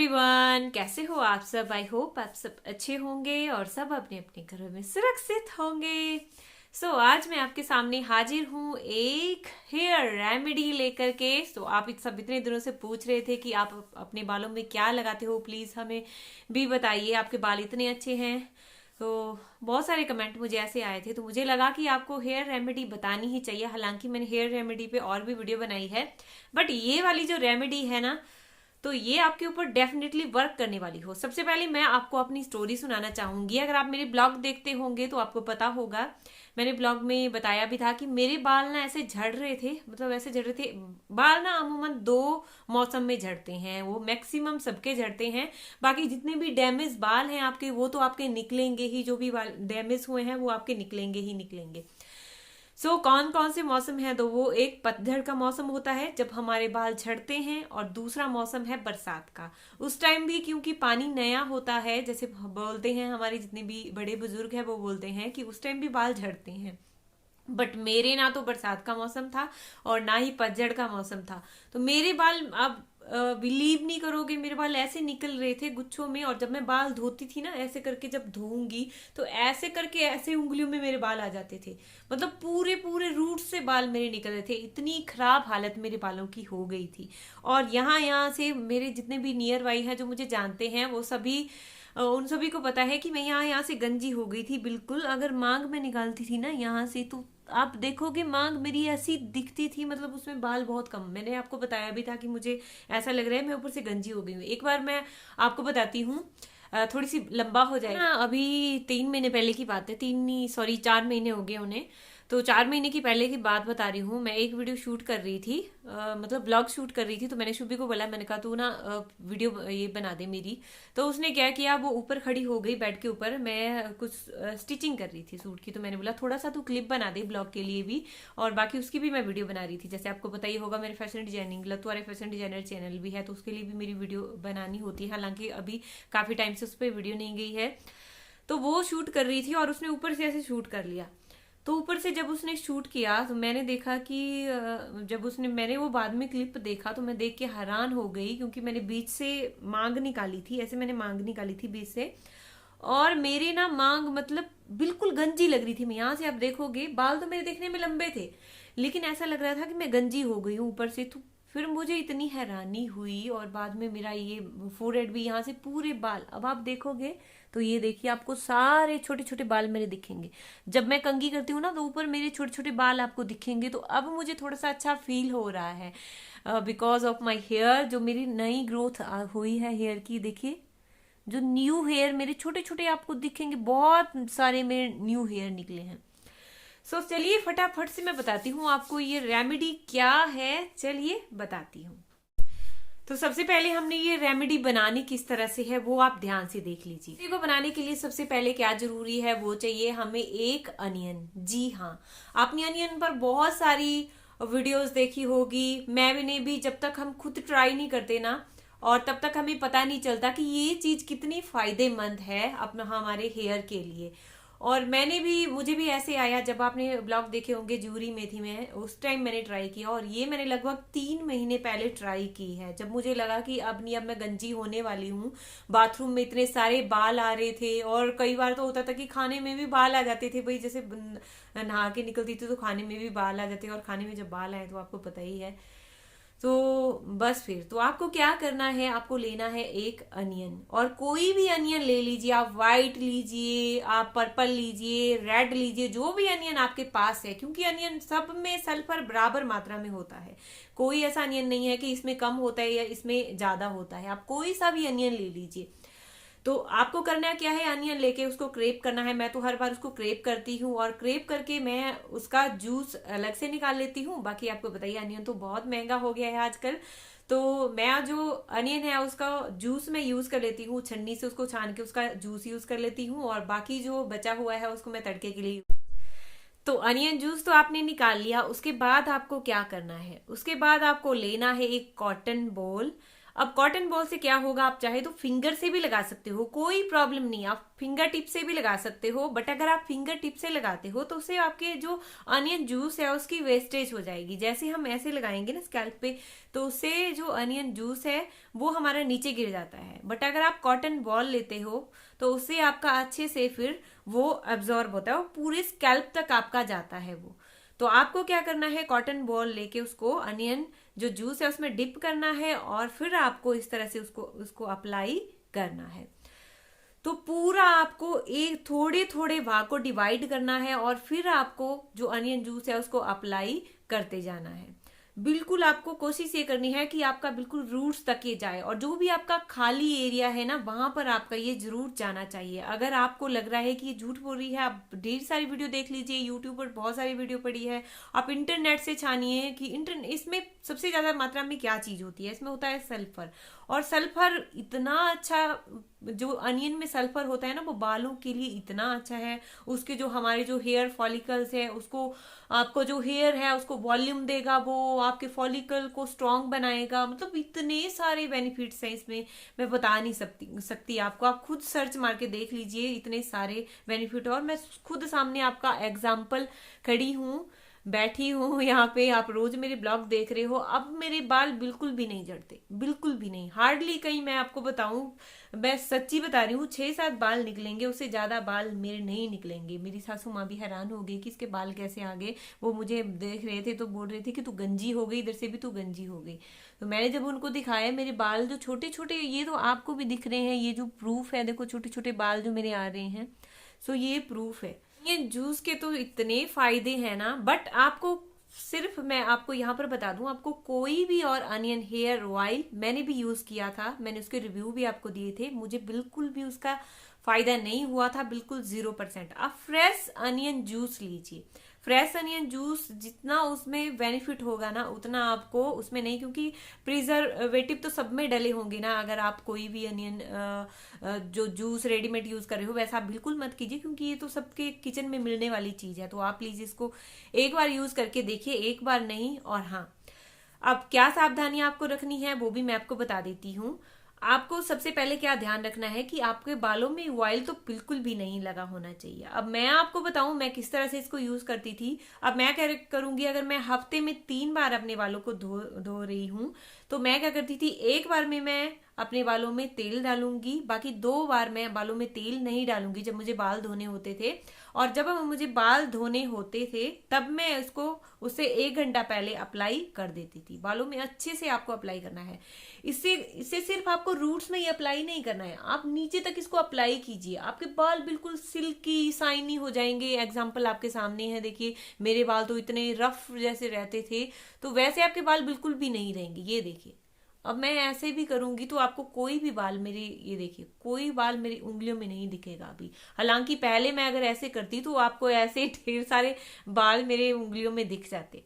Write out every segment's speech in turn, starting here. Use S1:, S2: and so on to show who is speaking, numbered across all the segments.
S1: Everyone, कैसे हो आप सब। आई होप आप सब अच्छे होंगे और सब अपने अपने घरों में सुरक्षित होंगे। आज मैं आपके सामने हाजिर हूँ एक हेयर रेमेडी लेकर के। आप सब इतने दिनों से पूछ रहे थे कि आप अपने बालों में क्या लगाते हो, प्लीज हमें भी बताइए, आपके बाल इतने अच्छे हैं। बहुत सारे कमेंट मुझे ऐसे आए थे, तो मुझे लगा कि आपको हेयर रेमेडी बतानी ही चाहिए। हालांकि मैंने हेयर रेमेडी पे और भी वीडियो बनाई है, बट ये वाली जो रेमेडी है ना, तो ये आपके ऊपर डेफिनेटली वर्क करने वाली हो। सबसे पहले मैं आपको अपनी स्टोरी सुनाना चाहूंगी। अगर आप मेरे ब्लॉग देखते होंगे तो आपको पता होगा, मैंने ब्लॉग में बताया भी था कि मेरे बाल ना ऐसे झड़ रहे थे, मतलब ऐसे झड़ रहे थे। बाल ना अमूमन 2 मौसम में झड़ते हैं, वो मैक्सिमम सबके झड़ते हैं। बाकी जितने भी डैमेज बाल हैं आपके, वो तो आपके निकलेंगे ही। जो भी बाल डैमेज हुए हैं वो आपके निकलेंगे ही निकलेंगे। कौन कौन से मौसम है, तो वो एक पतझड़ का मौसम होता है जब हमारे बाल झड़ते हैं, और दूसरा मौसम है बरसात का। उस टाइम भी क्योंकि पानी नया होता है, जैसे बोलते हैं हमारे जितने भी बड़े बुजुर्ग हैं वो बोलते हैं कि उस टाइम भी बाल झड़ते हैं। बट मेरे ना तो बरसात का मौसम था और ना ही पतझड़ का मौसम था। तो मेरे बाल, आप बिलीव नहीं करोगे, मेरे बाल ऐसे निकल रहे थे गुच्छों में। और जब मैं बाल धोती थी ना, ऐसे करके जब धोऊंगी तो ऐसे करके ऐसे उंगलियों में मेरे बाल आ जाते थे। मतलब पूरे पूरे रूट से बाल मेरे निकल रहे थे। इतनी खराब हालत मेरे बालों की हो गई थी। और यहाँ यहाँ से मेरे जितने भी नियर बाई हैं जो मुझे जानते हैं, वो सभी उन सभी को पता है कि मैं यहाँ यहाँ से गंजी हो गई थी बिल्कुल। अगर मांग में निकालती थी ना यहाँ से, तो आप देखोगे मांग मेरी ऐसी दिखती थी, मतलब उसमें बाल बहुत कम। मैंने आपको बताया भी था कि मुझे ऐसा लग रहा है मैं ऊपर से गंजी हो गई हूँ। एक बार मैं आपको बताती हूँ, थोड़ी सी लंबा हो जाएगा ना। अभी 3 महीने पहले की बात है, 4 महीने हो गए उन्हें। तो 4 महीने की पहले की बात बता रही हूँ। मैं एक वीडियो शूट कर रही थी, मतलब ब्लॉग शूट कर रही थी। तो मैंने शुभी को बोला, मैंने कहा तू ना वीडियो ये बना दे मेरी। तो उसने क्या किया, वो ऊपर खड़ी हो गई बेड के ऊपर। मैं कुछ स्टिचिंग कर रही थी सूट की, तो मैंने बोला थोड़ा सा तू क्लिप बना दे ब्लॉग के लिए भी, और बाकी उसकी भी मैं वीडियो बना रही थी। जैसे आपको पता ही होगा, मेरे फैशन डिजाइनिंग लतुआरे फैशन डिजाइनर चैनल भी है, तो उसके लिए भी मेरी वीडियो बनानी होती है। हालांकि अभी काफी टाइम से उस पर वीडियो नहीं गई है। तो वो शूट कर रही थी और उसने ऊपर से ऐसे शूट कर लिया। तो ऊपर से जब उसने शूट किया तो मैंने देखा कि मैंने वो बाद में क्लिप देखा, तो मैं देख के हैरान हो गई, क्योंकि मैंने बीच से मांग निकाली थी। ऐसे मैंने मांग निकाली थी बीच से, और मेरी ना मांग मतलब बिल्कुल गंजी लग रही थी। मैं यहाँ से आप देखोगे, बाल तो मेरे देखने में लंबे थे, लेकिन ऐसा लग रहा था कि मैं गंजी हो गई हूँ ऊपर से। तो फिर मुझे इतनी हैरानी हुई, और बाद में मेरा ये फोरहेड भी, यहाँ से पूरे बाल, अब आप देखोगे तो ये देखिए आपको सारे छोटे छोटे बाल मेरे दिखेंगे। जब मैं कंघी करती हूँ ना, तो ऊपर मेरे छोटे छोटे बाल आपको दिखेंगे। तो अब मुझे थोड़ा सा अच्छा फील हो रहा है बिकॉज ऑफ माई हेयर। जो मेरी नई ग्रोथ हुई है हेयर की, देखिए जो न्यू हेयर मेरे छोटे छोटे आपको दिखेंगे, बहुत सारे मेरे न्यू हेयर निकले हैं। चलिए फटाफट से मैं बताती हूँ आपको ये रेमेडी क्या है। चलिए बताती हूँ। तो सबसे पहले हमने ये रेमेडी बनानी किस तरह से है वो आप ध्यान से देख लीजिए। इसको बनाने के लिए सबसे पहले क्या जरूरी है, वो चाहिए हमें एक अनियन। जी हाँ, आपने अनियन पर बहुत सारी वीडियोस देखी होगी। मैंने भी, जब तक हम खुद ट्राई नहीं करते ना, और तब तक हमें पता नहीं चलता कि ये चीज कितनी फायदेमंद है अपना हमारे हेयर के लिए। और मैंने भी, मुझे भी ऐसे आया, जब आपने ब्लॉग देखे होंगे, जूरी में थी मैं, उस टाइम मैंने ट्राई किया। और ये मैंने लगभग 3 महीने पहले ट्राई की है, जब मुझे लगा कि अब नहीं, अब मैं गंजी होने वाली हूँ। बाथरूम में इतने सारे बाल आ रहे थे, और कई बार तो होता था कि खाने में भी बाल आ जाते थे। भाई जैसे नहा के निकलती थी तो खाने में भी बाल आ जाते, और खाने में जब बाल आए तो आपको पता ही है। तो बस फिर तो आपको क्या करना है, आपको लेना है एक अनियन, और कोई भी अनियन ले लीजिए। आप व्हाइट लीजिए, आप पर्पल लीजिए, रेड लीजिए, जो भी अनियन आपके पास है, क्योंकि अनियन सब में सल्फर बराबर मात्रा में होता है। कोई ऐसा अनियन नहीं है कि इसमें कम होता है या इसमें ज्यादा होता है। आप कोई सा भी अनियन ले लीजिए। तो आपको करना क्या है, अनियन लेके उसको क्रेप करना है। मैं तो हर बार उसको क्रेप करती हूँ, और क्रेप करके मैं उसका जूस अलग से निकाल लेती हूँ। बाकी आपको बताइए, अनियन तो बहुत महंगा हो गया है आजकल। तो मैं जो अनियन है उसका जूस मैं यूज कर लेती हूँ, छन्नी से उसको छान के उसका जूस यूज कर लेती हूँ, और बाकी जो बचा हुआ है उसको मैं तड़के के लिए। तो अनियन जूस तो आपने निकाल लिया। उसके बाद आपको क्या करना है, उसके बाद आपको लेना है एक कॉटन बॉल। अब कॉटन बॉल से क्या होगा, आप चाहे तो फिंगर से भी लगा सकते हो, कोई प्रॉब्लम नहीं, आप फिंगर टिप से भी लगा सकते हो। बट अगर आप फिंगर टिप से लगाते हो तो उससे आपके जो अनियन जूस है उसकी वेस्टेज हो जाएगी। जैसे हम ऐसे लगाएंगे ना स्कैल्प पे, तो उससे जो अनियन जूस है वो हमारा नीचे गिर जाता है। है। बट अगर आप कॉटन बॉल लेते हो तो उससे आपका अच्छे से फिर वो एब्जॉर्ब होता है, वो पूरे स्कैल्प तक आपका जाता है वो। तो आपको क्या करना है, कॉटन बॉल लेके उसको अनियन जो जूस है उसमें डिप करना है और फिर आपको इस तरह से उसको उसको अप्लाई करना है। तो पूरा आपको एक थोड़े थोड़े भाग को डिवाइड करना है और फिर आपको जो अनियन जूस है उसको अप्लाई करते जाना है। बिल्कुल आपको कोशिश ये करनी है कि आपका बिल्कुल रूट्स तक ये जाए, और जो भी आपका खाली एरिया है ना वहां पर आपका ये जरूर जाना चाहिए। अगर आपको लग रहा है कि ये झूठ बोल रही है, आप ढेर सारी वीडियो देख लीजिए, यूट्यूब पर बहुत सारी वीडियो पड़ी है, आप इंटरनेट से छानिए कि इसमें सबसे ज्यादा मात्रा में क्या चीज होती है। इसमें होता है सल्फर, और सल्फर इतना अच्छा, जो अनियन में सल्फर होता है ना वो बालों के लिए इतना अच्छा है। उसके जो हमारे जो हेयर फॉलिकल्स है उसको, आपको जो हेयर है उसको वॉल्यूम देगा, वो आपके फॉलिकल को स्ट्रांग बनाएगा। मतलब इतने सारे बेनिफिट्स हैं इसमें, मैं बता नहीं सकती आपको। आप खुद सर्च मार के देख लीजिए, इतने सारे बेनिफिट। और मैं खुद सामने आपका एग्जाम्पल खड़ी हूँ, बैठी हूँ यहाँ पे, आप रोज मेरे ब्लॉग देख रहे हो। अब मेरे बाल बिल्कुल भी नहीं झड़ते, बिल्कुल भी नहीं, हार्डली कहीं मैं आपको बताऊं, मैं सच्ची बता रही हूँ 6-7 बाल निकलेंगे, उससे ज्यादा बाल मेरे नहीं निकलेंगे। मेरी सासू माँ भी हैरान हो गई कि इसके बाल कैसे आ गए। वो मुझे देख रहे थे तो बोल रहे थे कि तू गंजी हो गई, इधर से भी तू गंजी हो गई। तो मैंने जब उनको दिखाया मेरे बाल जो छोटे छोटे, ये तो आपको भी दिख रहे हैं, ये जो प्रूफ है, देखो छोटे छोटे बाल जो मेरे आ रहे हैं। सो ये प्रूफ है। ये जूस के तो इतने फायदे हैं ना, बट आपको सिर्फ मैं आपको यहाँ पर बता दूं, आपको कोई भी और अनियन हेयर ऑयल मैंने भी यूज किया था, मैंने उसके रिव्यू भी आपको दिए थे, मुझे बिल्कुल भी उसका फायदा नहीं हुआ था, बिल्कुल 0%। आप फ्रेश अनियन जूस लीजिए। फ्रेश अनियन जूस जितना उसमें बेनिफिट होगा ना उतना आपको उसमें नहीं, क्योंकि प्रिजर्वेटिव तो सब में डले होंगे ना। अगर आप कोई भी अनियन जो जूस रेडीमेड यूज कर रहे हो वैसा आप बिल्कुल मत कीजिए, क्योंकि ये तो सबके किचन में मिलने वाली चीज है। तो आप प्लीज इसको एक बार यूज करके देखिए, एक बार नहीं। और हाँ, अब क्या सावधानियां आपको रखनी है वो भी मैं आपको बता देती हूँ। आपको सबसे पहले क्या ध्यान रखना है कि आपके बालों में ऑयल तो बिल्कुल भी नहीं लगा होना चाहिए। अब मैं आपको बताऊं मैं किस तरह से इसको यूज करती थी। अब मैं क्या करूंगी, अगर मैं हफ्ते में 3 बार अपने बालों को धो रही हूँ तो मैं क्या करती थी, एक बार में मैं अपने बालों में तेल डालूंगी, बाकी 2 बार मैं बालों में तेल नहीं डालूंगी जब मुझे बाल धोने होते थे। और जब मुझे बाल धोने होते थे तब मैं इसको उससे 1 घंटा पहले अप्लाई कर देती थी। बालों में अच्छे से आपको अप्लाई करना है। इससे इससे सिर्फ आपको रूट्स में ही अप्लाई नहीं करना है, आप नीचे तक इसको अप्लाई कीजिए, आपके बाल बिल्कुल सिल्की शाइनी हो जाएंगे। एग्जाम्पल आपके सामने है, देखिए मेरे बाल तो इतने रफ जैसे रहते थे, तो वैसे आपके बाल बिल्कुल भी नहीं रहेंगे। ये देखिए, अब मैं ऐसे भी करूंगी तो आपको कोई भी बाल मेरे, ये देखिए कोई बाल मेरी उंगलियों में नहीं दिखेगा अभी। हालांकि पहले मैं अगर ऐसे करती तो आपको ऐसे ढेर सारे बाल मेरे उंगलियों में दिख जाते।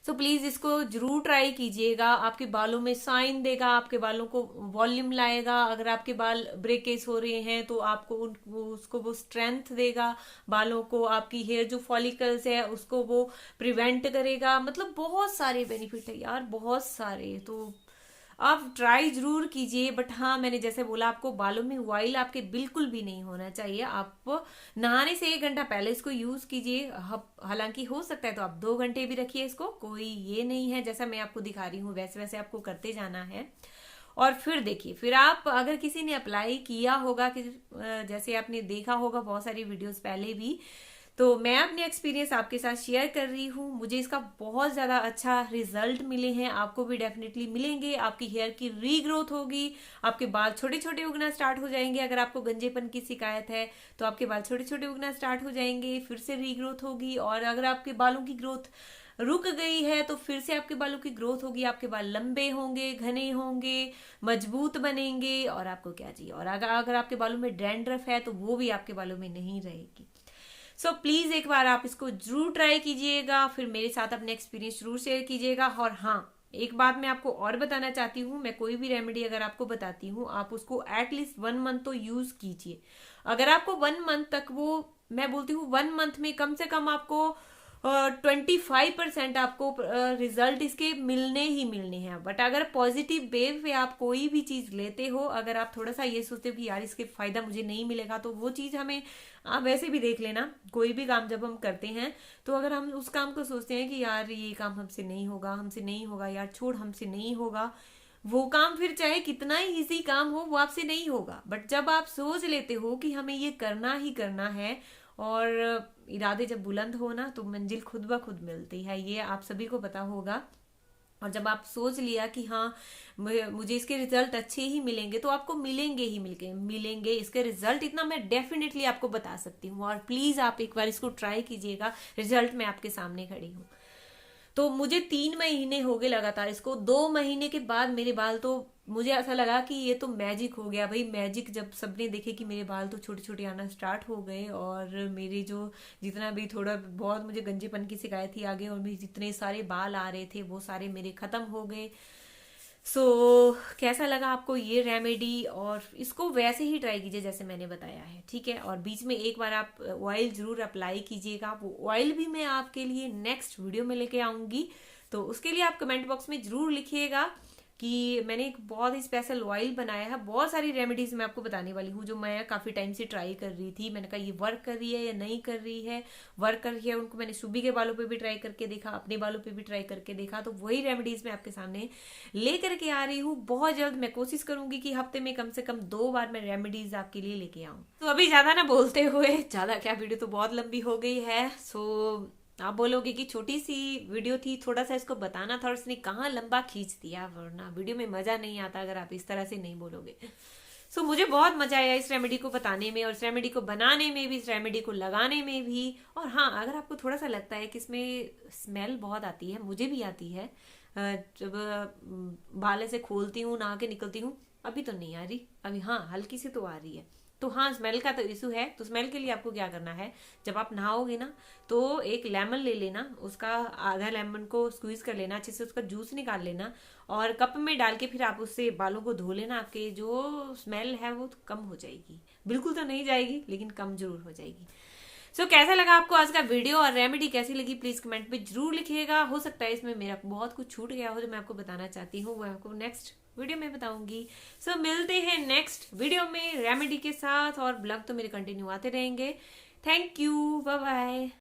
S1: सो प्लीज इसको जरूर ट्राई कीजिएगा, आपके बालों में शाइन देगा, आपके बालों को वॉल्यूम लाएगा। अगर आपके बाल ब्रेकेज हो रहे हैं तो आपको उसको वो स्ट्रेंथ देगा बालों को, आपकी हेयर जो फॉलिकल्स है उसको वो प्रिवेंट करेगा। मतलब बहुत सारे बेनिफिट है यार, बहुत सारे। तो आप ट्राई जरूर कीजिए। बट हाँ, मैंने जैसे बोला आपको बालों में ऑयल आपके बिल्कुल भी नहीं होना चाहिए। आप नहाने से 1 घंटा पहले इसको यूज कीजिए। हालांकि हो सकता है तो आप 2 घंटे भी रखिए इसको, कोई ये नहीं है, जैसा मैं आपको दिखा रही हूँ वैसे वैसे आपको करते जाना है। और फिर देखिए, फिर आप अगर किसी ने अप्लाई किया होगा कि जैसे आपने देखा होगा बहुत सारी वीडियोस पहले भी, तो मैं अपने एक्सपीरियंस आपके साथ शेयर कर रही हूँ। मुझे इसका बहुत ज़्यादा अच्छा रिजल्ट मिले हैं, आपको भी डेफिनेटली मिलेंगे। आपकी हेयर की रीग्रोथ होगी, आपके बाल छोटे छोटे उगना स्टार्ट हो जाएंगे। अगर आपको गंजेपन की शिकायत है तो आपके बाल छोटे छोटे उगना स्टार्ट हो जाएंगे, फिर से रीग्रोथ होगी। और अगर आपके बालों की ग्रोथ रुक गई है तो फिर से आपके बालों की ग्रोथ होगी, आपके बाल लंबे होंगे, घने होंगे, मजबूत बनेंगे। और आपको क्या चाहिए, और अगर आपके बालों में डैंड्रफ है तो वो भी आपके बालों में नहीं रहेगी। सो प्लीज एक बार आप इसको जरूर ट्राई कीजिएगा, फिर मेरे साथ अपने एक्सपीरियंस जरूर शेयर कीजिएगा। और हाँ, एक बात मैं आपको और बताना चाहती हूँ, मैं कोई भी रेमेडी अगर आपको बताती हूँ आप उसको एटलीस्ट 1 मंथ तो यूज कीजिए। अगर आपको 1 मंथ तक, वो मैं बोलती हूँ 1 मंथ में कम से कम आपको 25% आपको रिजल्ट इसके मिलने ही मिलने हैं। बट अगर पॉजिटिव वेव पे आप कोई भी चीज लेते हो, अगर आप थोड़ा सा ये सोचते हो कि यार इसके फायदा मुझे नहीं मिलेगा, तो वो चीज हमें, आप वैसे भी देख लेना, कोई भी काम जब हम करते हैं तो अगर हम उस काम को सोचते हैं कि यार ये काम हमसे नहीं होगा, हमसे नहीं होगा यार, छोड़ हमसे नहीं होगा, वो काम फिर चाहे कितना ही इजी काम हो वो आपसे नहीं होगा। बट जब आप सोच लेते हो कि हमें ये करना ही करना है, और इरादे जब बुलंद हो ना तो मंजिल खुद ब खुद मिलती है, ये आप सभी को पता होगा। और जब आप सोच लिया कि हाँ मुझे इसके रिजल्ट अच्छे ही मिलेंगे, तो आपको मिलेंगे ही मिलेंगे इसके रिजल्ट, इतना मैं डेफिनेटली आपको बता सकती हूँ। और प्लीज आप एक बार इसको ट्राई कीजिएगा, रिजल्ट मैं आपके सामने खड़ी हूँ। तो मुझे 3 महीने हो गए लगातार इसको। 2 महीने के बाद मेरे बाल, तो मुझे ऐसा लगा कि ये तो मैजिक हो गया भाई, मैजिक। जब सबने देखे कि मेरे बाल तो छोटे छोटे आना स्टार्ट हो गए, और मेरे जो जितना भी थोड़ा बहुत मुझे गंजेपन की शिकायत थी आगे, और मेरे जितने सारे बाल आ रहे थे वो सारे मेरे खत्म हो गए। सो कैसा लगा आपको ये रेमेडी? और इसको वैसे ही ट्राई कीजिए जैसे मैंने बताया है, ठीक है। और बीच में एक बार आप ऑयल जरूर अप्लाई कीजिएगा, वो ऑयल भी मैं आपके लिए नेक्स्ट वीडियो में लेके आऊंगी। तो उसके लिए आप कमेंट बॉक्स में जरूर लिखिएगा कि मैंने एक बहुत ही स्पेशल ऑयल बनाया है। बहुत सारी रेमेडीज मैं आपको बताने वाली हूँ जो मैं काफी टाइम से ट्राई कर रही थी। मैंने कहा ये वर्क कर रही है या नहीं कर रही है। वर्क कर रही है उनको मैंने सुबह के बालों पे भी ट्राई करके देखा, अपने बालों पे भी ट्राई करके देखा। तो वही रेमेडीज मैं आपके सामने लेकर के आ रही हूँ। बहुत जल्द मैं कोशिश करूंगी कि हफ्ते में कम से कम 2 बार मैं रेमेडीज आपके लिए लेके आऊँ। तो अभी ज्यादा ना बोलते हुए, ज्यादा क्या, वीडियो तो बहुत लंबी हो गई है। सो आप बोलोगे कि छोटी सी वीडियो थी, थोड़ा सा इसको बताना था और इसने कहाँ लंबा खींच दिया, वरना वीडियो में मजा नहीं आता अगर आप इस तरह से नहीं बोलोगे। सो मुझे बहुत मजा आया इस रेमेडी को बताने में, और इस रेमेडी को बनाने में भी, इस रेमेडी को लगाने में भी। और हाँ, अगर आपको थोड़ा सा लगता है कि इसमें स्मेल बहुत आती है, मुझे भी आती है जब बाल ऐसे खोलती हूँ, नहा के निकलती हूँ, अभी तो नहीं आ रही, अभी हाँ हल्की सी तो आ रही है। तो हाँ, स्मेल का तो इशू है। तो स्मेल के लिए आपको क्या करना है, जब आप नहाओगे ना तो एक लेमन ले लेना, उसका आधा लेमन को स्क्वीज कर लेना, अच्छे से उसका जूस निकाल लेना, और कप में डाल के फिर आप उससे बालों को धो लेना। आपके जो स्मेल है वो तो कम हो जाएगी, बिल्कुल तो नहीं जाएगी लेकिन कम जरूर हो जाएगी। कैसा लगा आपको आज का वीडियो, और रेमेडी कैसी लगी प्लीज कमेंट में जरूर लिखिएगा। हो सकता है इसमें मेरा बहुत कुछ छूट गया हो जो मैं आपको बताना चाहती हूँ, वो आपको नेक्स्ट वीडियो में बताऊंगी। मिलते हैं नेक्स्ट वीडियो में रेमेडी के साथ, और ब्लॉग तो मेरे कंटिन्यू आते रहेंगे। Thank you, bye bye.